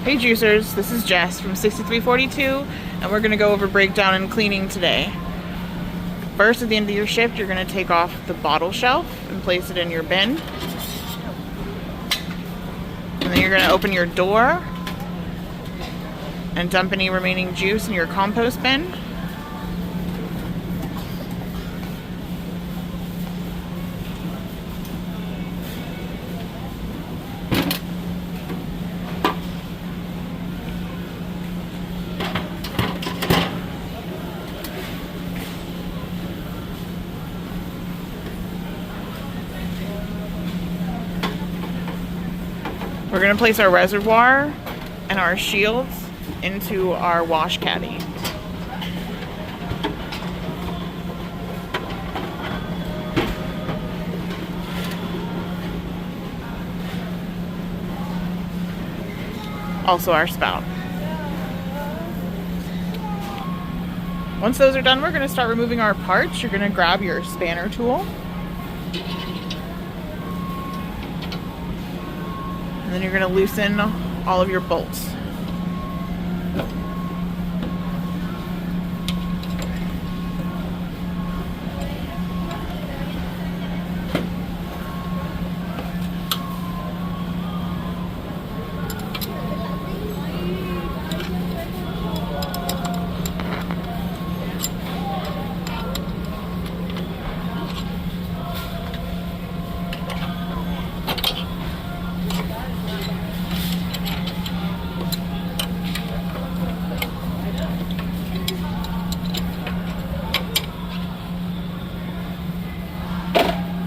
Hey juicers, this is Jess from 6342 and we're going to go over breakdown and cleaning today. First, at the end of your shift, you're going to take off the bottle shelf and place it in your bin. And then you're going to open your door and dump any remaining juice in your compost bin. We're going to place our reservoir and our shields into our wash caddy. Also our spout. Once those are done, we're going to start removing our parts. You're going to grab your spanner tool. And then you're going to loosen all of your bolts.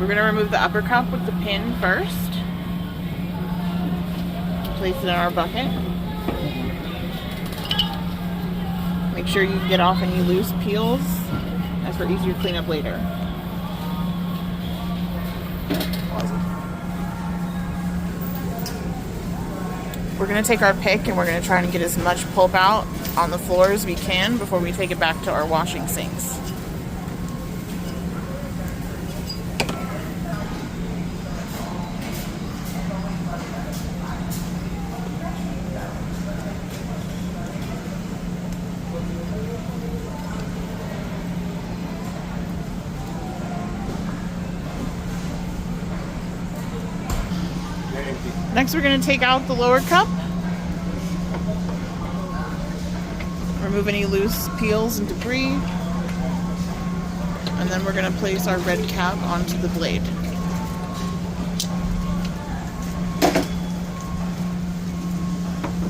We're going to remove the upper cup with the pin first. Place it in our bucket. Make sure you get off any loose peels, as for easier cleanup later. We're going to take our pick and we're going to try and get as much pulp out on the floor as we can before we take it back to our washing sinks. Next, we're going to take out the lower cup. Remove any loose peels and debris. And then we're going to place our red cap onto the blade.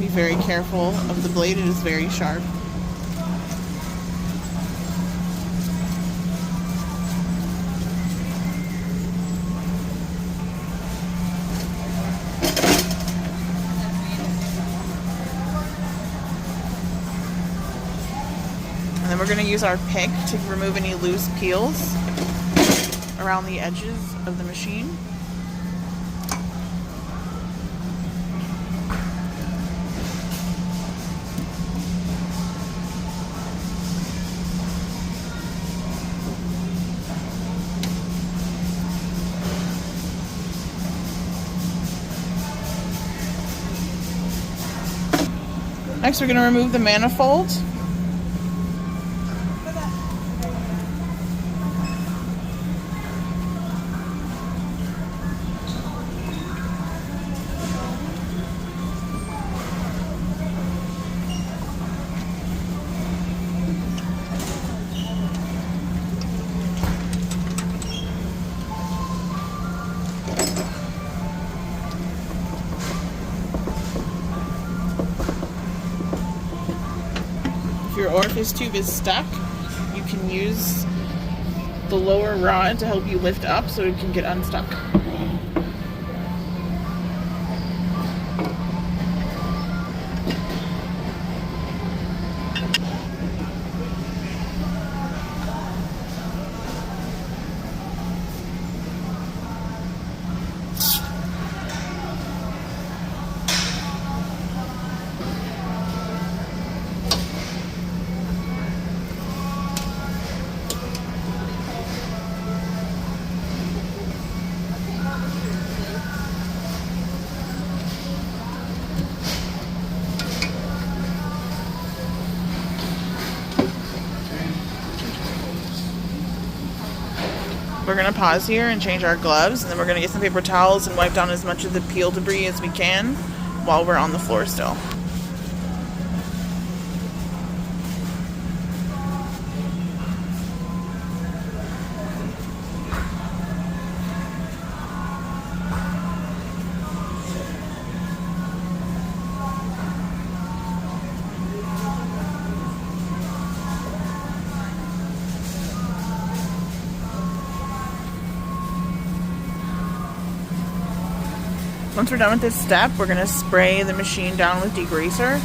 Be very careful of the blade, it is very sharp. And then we're going to use our pick to remove any loose peels around the edges of the machine. Next, we're going to remove the manifold. If your orifice tube is stuck, you can use the lower rod to help you lift up so it can get unstuck. We're going to pause here and change our gloves, and then we're going to get some paper towels and wipe down as much of the peel debris as we can while we're on the floor still. Once we're done with this step, we're going to spray the machine down with degreaser,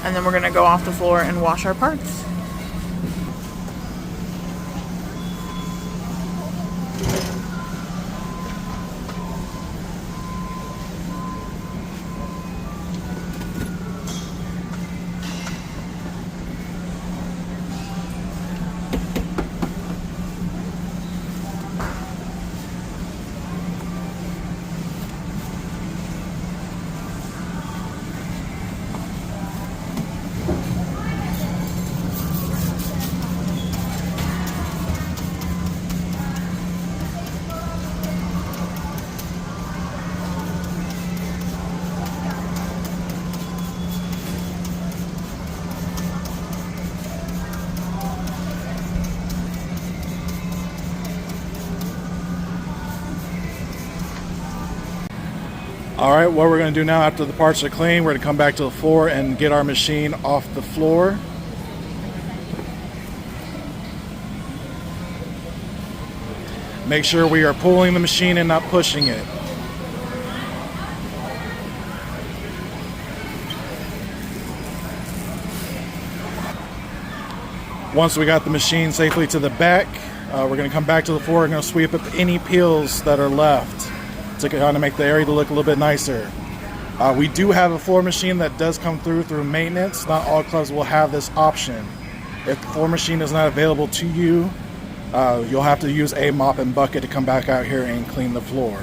and then we're going to go off the floor and wash our parts. Alright, what we're going to do now after the parts are clean, we're going to come back to the floor and get our machine off the floor. Make sure we are pulling the machine and not pushing it. Once we got the machine safely to the back, we're going to come back to the floor. We're going to sweep up any peels that are left to kind of make the area look a little bit nicer. We do have a floor machine that does come through maintenance. Not all clubs will have this option. If the floor machine is not available to you, you'll have to use a mop and bucket to come back out here and clean the floor.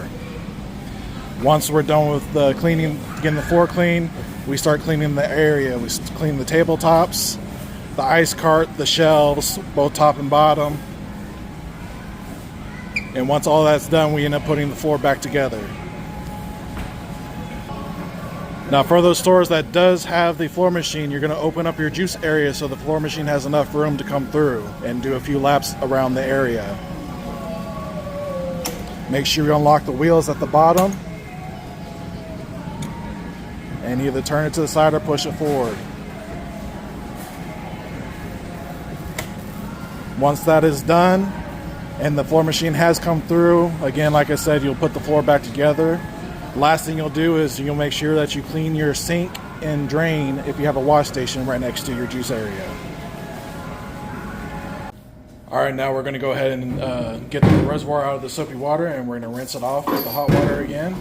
Once we're done with the cleaning, getting the floor clean, we start cleaning the area. We clean the tabletops, the ice cart, the shelves, both top and bottom. And once all that's done, we end up putting the floor back together. Now for those stores that does have the floor machine, you're going to open up your juice area so the floor machine has enough room to come through and do a few laps around the area. Make sure you unlock the wheels at the bottom and either turn it to the side or push it forward. Once that is done and the floor machine has come through, again, like I said, you'll put the floor back together. Last thing you'll do is you'll make sure that you clean your sink and drain if you have a wash station right next to your juice area. Alright, now we're going to go ahead and get the reservoir out of the soapy water, and we're going to rinse it off with the hot water again.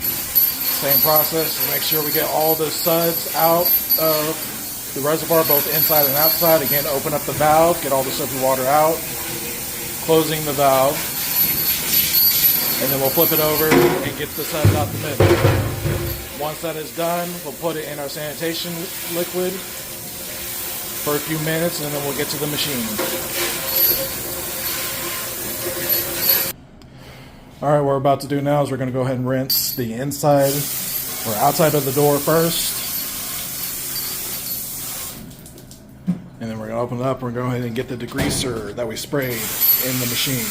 Same process, to make sure we get all the suds out of the reservoir, both inside and outside. Again, open up the valve, get all the soapy water out, closing the valve, and then we'll flip it over and get the suds out the middle. Once that is done, we'll put it in our sanitation liquid for a few minutes, and then we'll get to the machine. Alright, what we're about to do now is we're going to go ahead and rinse the inside or outside of the door first. And then we're going to open it up and go ahead and get the degreaser that we sprayed in the machine.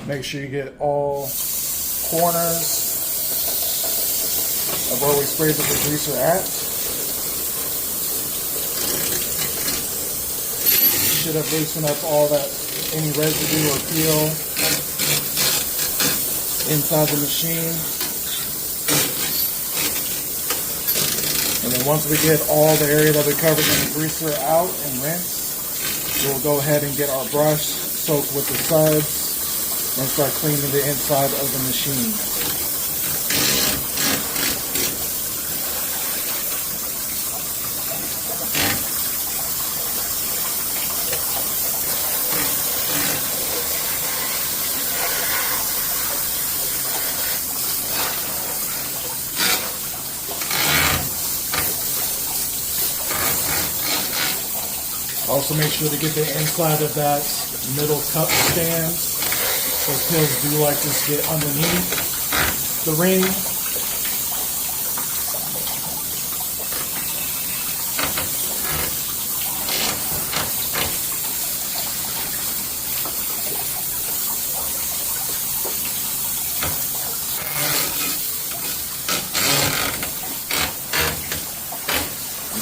Make sure you get all corners of where we sprayed the degreaser at. Should have loosened up all that, any residue or peel inside the machine. And then once we get all the area that we covered in the degreaser out and rinsed, we'll go ahead and get our brush soaked with the suds and start cleaning the inside of the machine. Also make sure to get the inside of that middle cup stand. Those pills do like to get underneath the ring.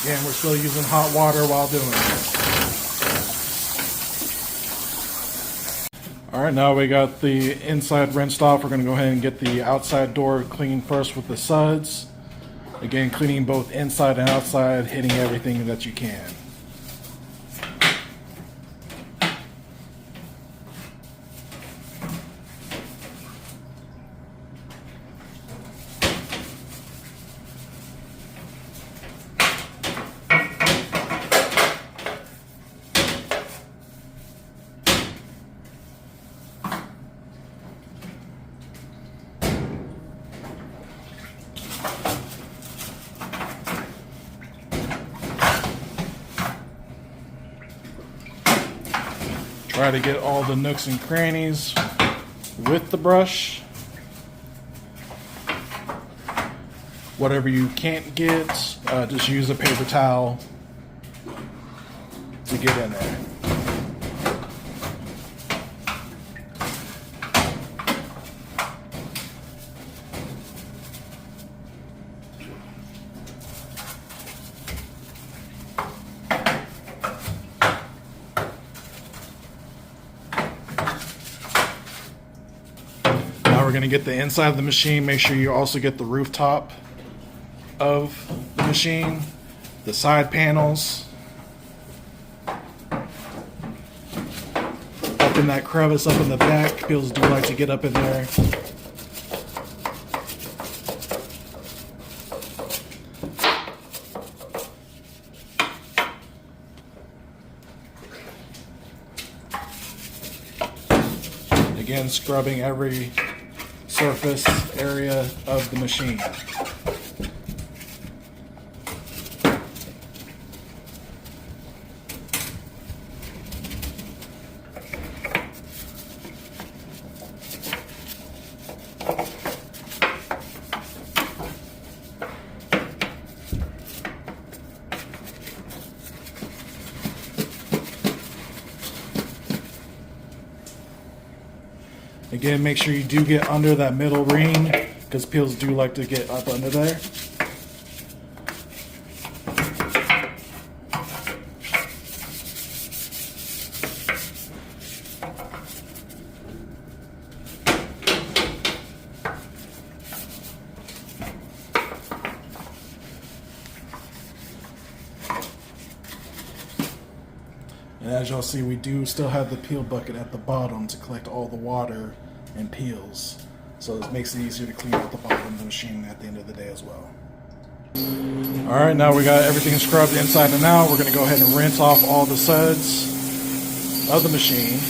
Again, we're still using hot water while doing this. Alright, now we got the inside rinsed off. We're going to go ahead and get the outside door cleaned first with the suds. Again, cleaning both inside and outside, hitting everything that you can. Try to get all the nooks and crannies with the brush. Whatever you can't get, just use a paper towel to get in there. We're going to get the inside of the machine. Make sure you also get the rooftop of the machine, the side panels, up in that crevice up in the back. Pills do like to get up in there. Again, scrubbing every surface area of the machine. Again, make sure you do get under that middle ring because pills do like to get up under there. And as y'all see, we do still have the peel bucket at the bottom to collect all the water and peels. So it makes it easier to clean out the bottom of the machine at the end of the day as well. Alright, now we got everything scrubbed inside and out. We're going to go ahead and rinse off all the suds of the machine.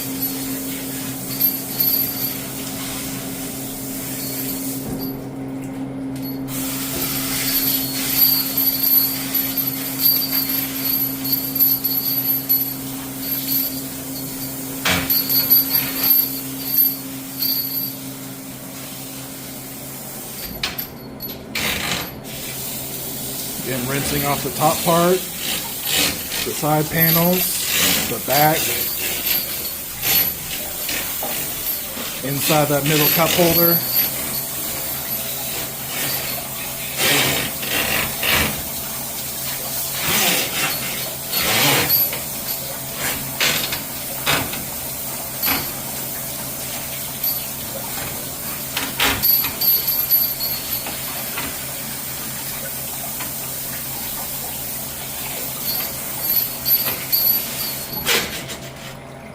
Again, rinsing off the top part, the side panels, the back, inside that middle cup holder.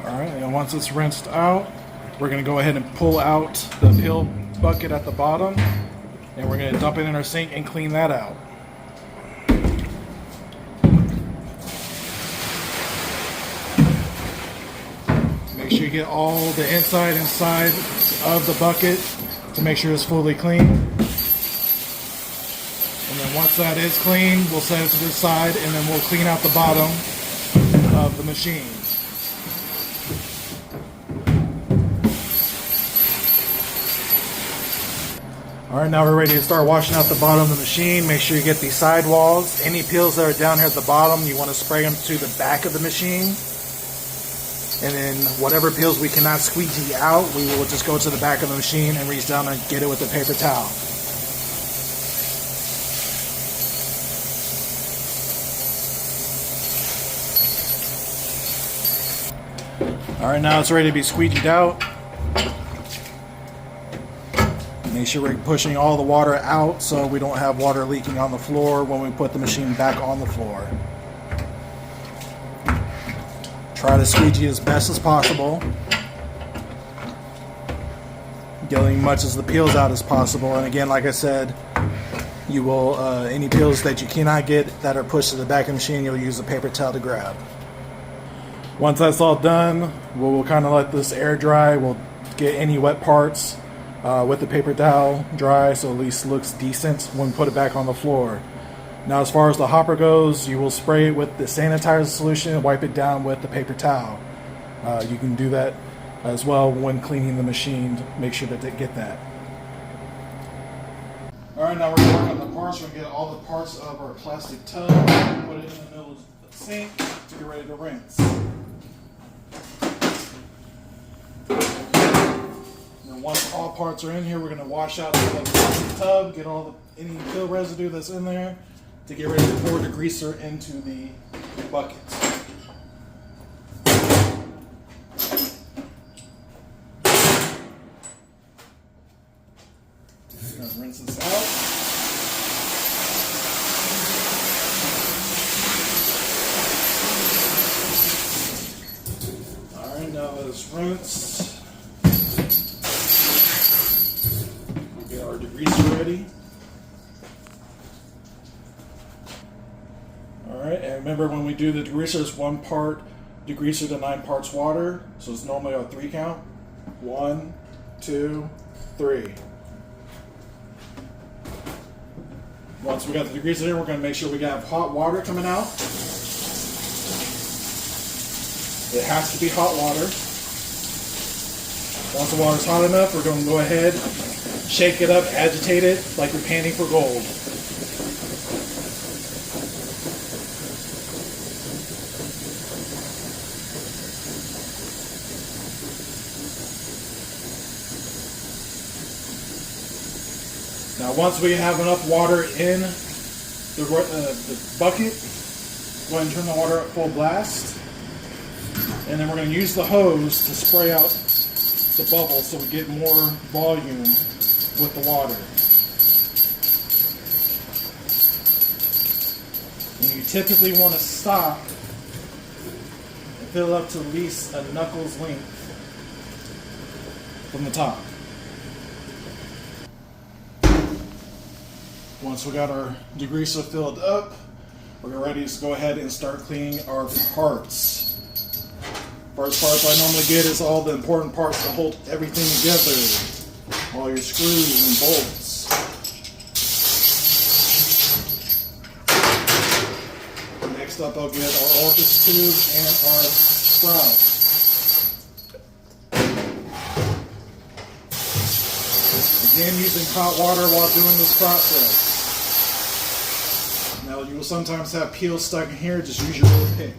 Alright, and once it's rinsed out, we're going to go ahead and pull out the peel bucket at the bottom, and we're going to dump it in our sink and clean that out. Make sure you get all the inside and side of the bucket to make sure it's fully clean. And then once that is clean, we'll set it to the side and then we'll clean out the bottom. of the machine. Alright, now we're ready to start washing out the bottom of the machine. Make sure you get these sidewalls. Any peels that are down here at the bottom, you want to spray them to the back of the machine. And then whatever peels we cannot squeegee out, we will just go to the back of the machine and reach down and get it with a paper towel. Alright, now it's ready to be squeegeed out. Make sure we're pushing all the water out so we don't have water leaking on the floor when we put the machine back on the floor. Try to squeegee as best as possible, getting as much as the peels out as possible. And again, like I said, you will any peels that you cannot get that are pushed to the back of the machine, you'll use a paper towel to grab. Once that's all done, we'll kind of let this air dry. We'll get any wet parts with the paper towel dry, so at least looks decent when we put it back on the floor. Now, as far as the hopper goes, you will spray it with the sanitizer solution and wipe it down with the paper towel. You can do that as well when cleaning the machine to make sure that they get that. Alright, now we're going to work on the parts. We're going to get all the parts of our plastic tub, put it in the middle of the sink to get ready to rinse. And once all parts are in here, we're going to wash out the plastic tub, get all any peel residue that's in there, to get ready to pour the greaser into the bucket. Just gonna rinse this out. Alright, now that it's rinsed, we'll get our degreaser ready. Alright, and remember when we do the degreaser, it's 1 part degreaser to 9 parts water. So it's normally a 3 count. 1, 2, 3. Once we got the degreaser in, we're going to make sure we got hot water coming out. It has to be hot water. Once the water's hot enough, we're going to go ahead, shake it up, agitate it like you're panning for gold. Now, once we have enough water in the bucket, go ahead and turn the water up full blast. And then we're going to use the hose to spray out the bubbles so we get more volume with the water. And you typically want to stop and fill up to at least a knuckle's length from the top. Once we got our degreaser filled up, we're ready to go ahead and start cleaning our parts. First parts I normally get is all the important parts to hold everything together. All your screws and bolts. Next up I'll get our orifice tube and our sprout. Again, using hot water while doing this process. Now, you will sometimes have peels stuck in here, just use your little pick.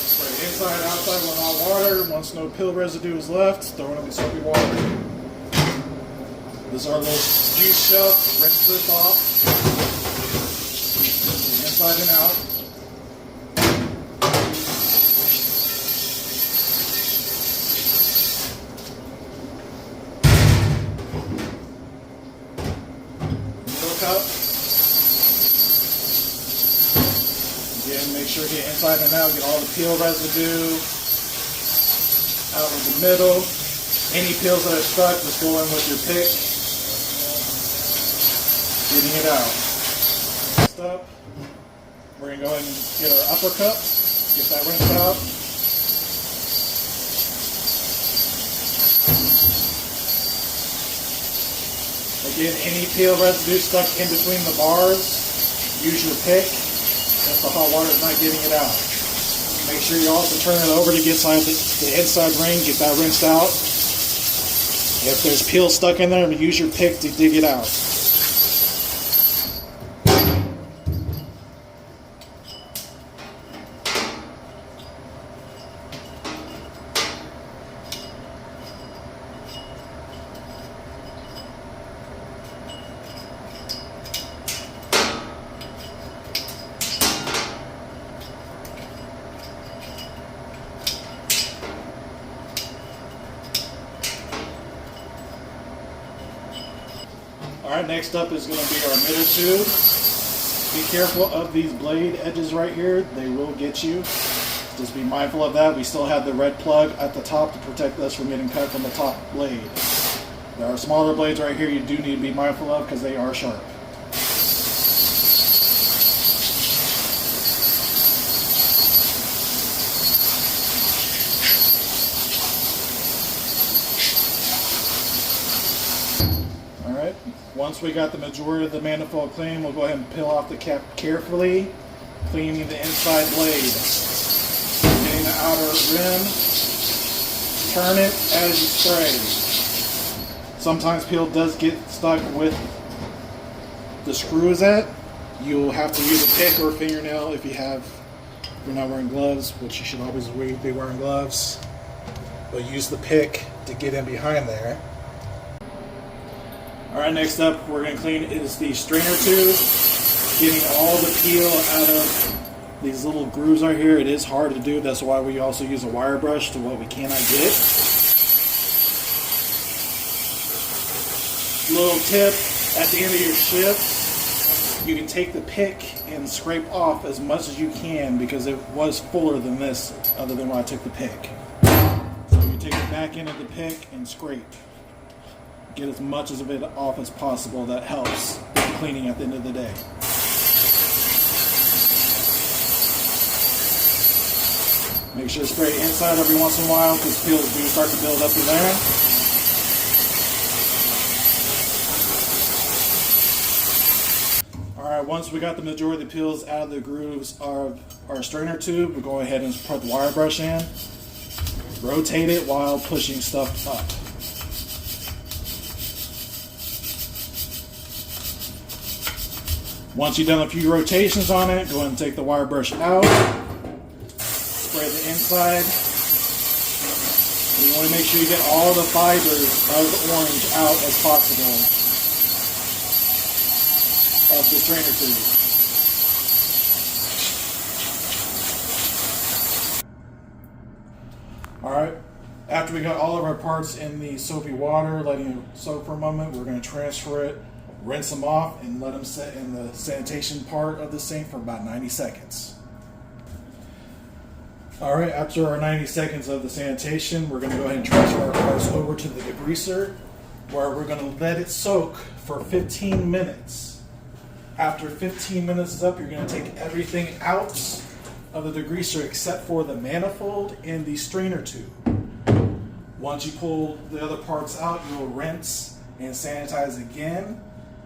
Spray inside, outside with hot water. Once no peel residue is left, throw it in the soapy water. This is our little juice shelf. Rinse this off. Inside and out. Milk cup. Again, make sure to get inside and out. Get all the peel residue out of the middle. Any peels that are stuck, just go in with your pick. Getting it out. Next up, We're going to go ahead and get our upper cup, get that rinsed out. Again, any peel residue stuck in between the bars, use your pick if the hot water is not getting it out. Make sure you also turn it over to get the inside ring, get that rinsed out. If there's peel stuck in there, use your pick to dig it out. Alright, next up is going to be our middle tube. Be careful of these blade edges right here. They will get you. Just be mindful of that. We still have the red plug at the top to protect us from getting cut from the top blade. There are smaller blades right here you do need to be mindful of because they are sharp. Alright, once we got the majority of the manifold clean, we'll go ahead and peel off the cap carefully, cleaning the inside blade. Getting the outer rim, turn it as you spray. Sometimes peel does get stuck with the screws at. You'll have to use a pick or a fingernail if you're not wearing gloves, which you should always be wearing gloves. But use the pick to get in behind there. Alright, next up we're going to clean is the strainer tube. Getting all the peel out of these little grooves right here. It is hard to do, that's why we also use a wire brush to what we cannot get. Little tip, at the end of your shift, you can take the pick and scrape off as much as you can because it was fuller than this other than when I took the pick. So you take the back end of the pick and scrape. Get as much of it off as possible. That helps with cleaning at the end of the day. Make sure to spray inside every once in a while because peels do start to build up in there. Alright, once we got the majority of the peels out of the grooves of our strainer tube, we'll go ahead and put the wire brush in. Rotate it while pushing stuff up. Once you've done a few rotations on it, go ahead and take the wire brush out. Spray the inside. You want to make sure you get all the fibers of the orange out as possible of the strainer tube. Alright, after we got all of our parts in the soapy water, letting it soak for a moment, we're going to transfer it, rinse them off, and let them sit in the sanitation part of the sink for about 90 seconds. Alright, after our 90 seconds of the sanitation, we're going to go ahead and transfer our parts over to the degreaser, where we're going to let it soak for 15 minutes. After 15 minutes is up, you're going to take everything out of the degreaser except for the manifold and the strainer tube. Once you pull the other parts out, you'll rinse and sanitize again.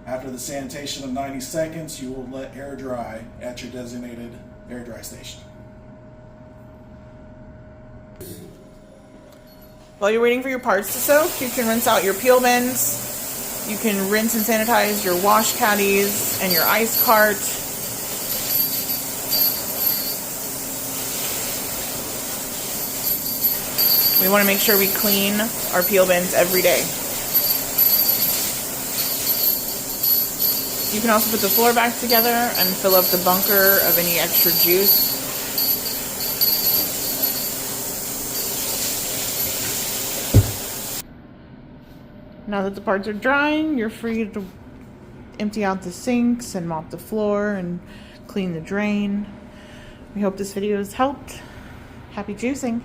After the sanitation of 90 seconds, you will let air dry at your designated air dry station. While you're waiting for your parts to soak, you can rinse out your peel bins. You can rinse and sanitize your wash caddies and your ice cart. We want to make sure we clean our peel bins every day. You can also put the floor back together and fill up the bunker of any extra juice. Now that the parts are drying, you're free to empty out the sinks and mop the floor and clean the drain. We hope this video has helped. Happy juicing!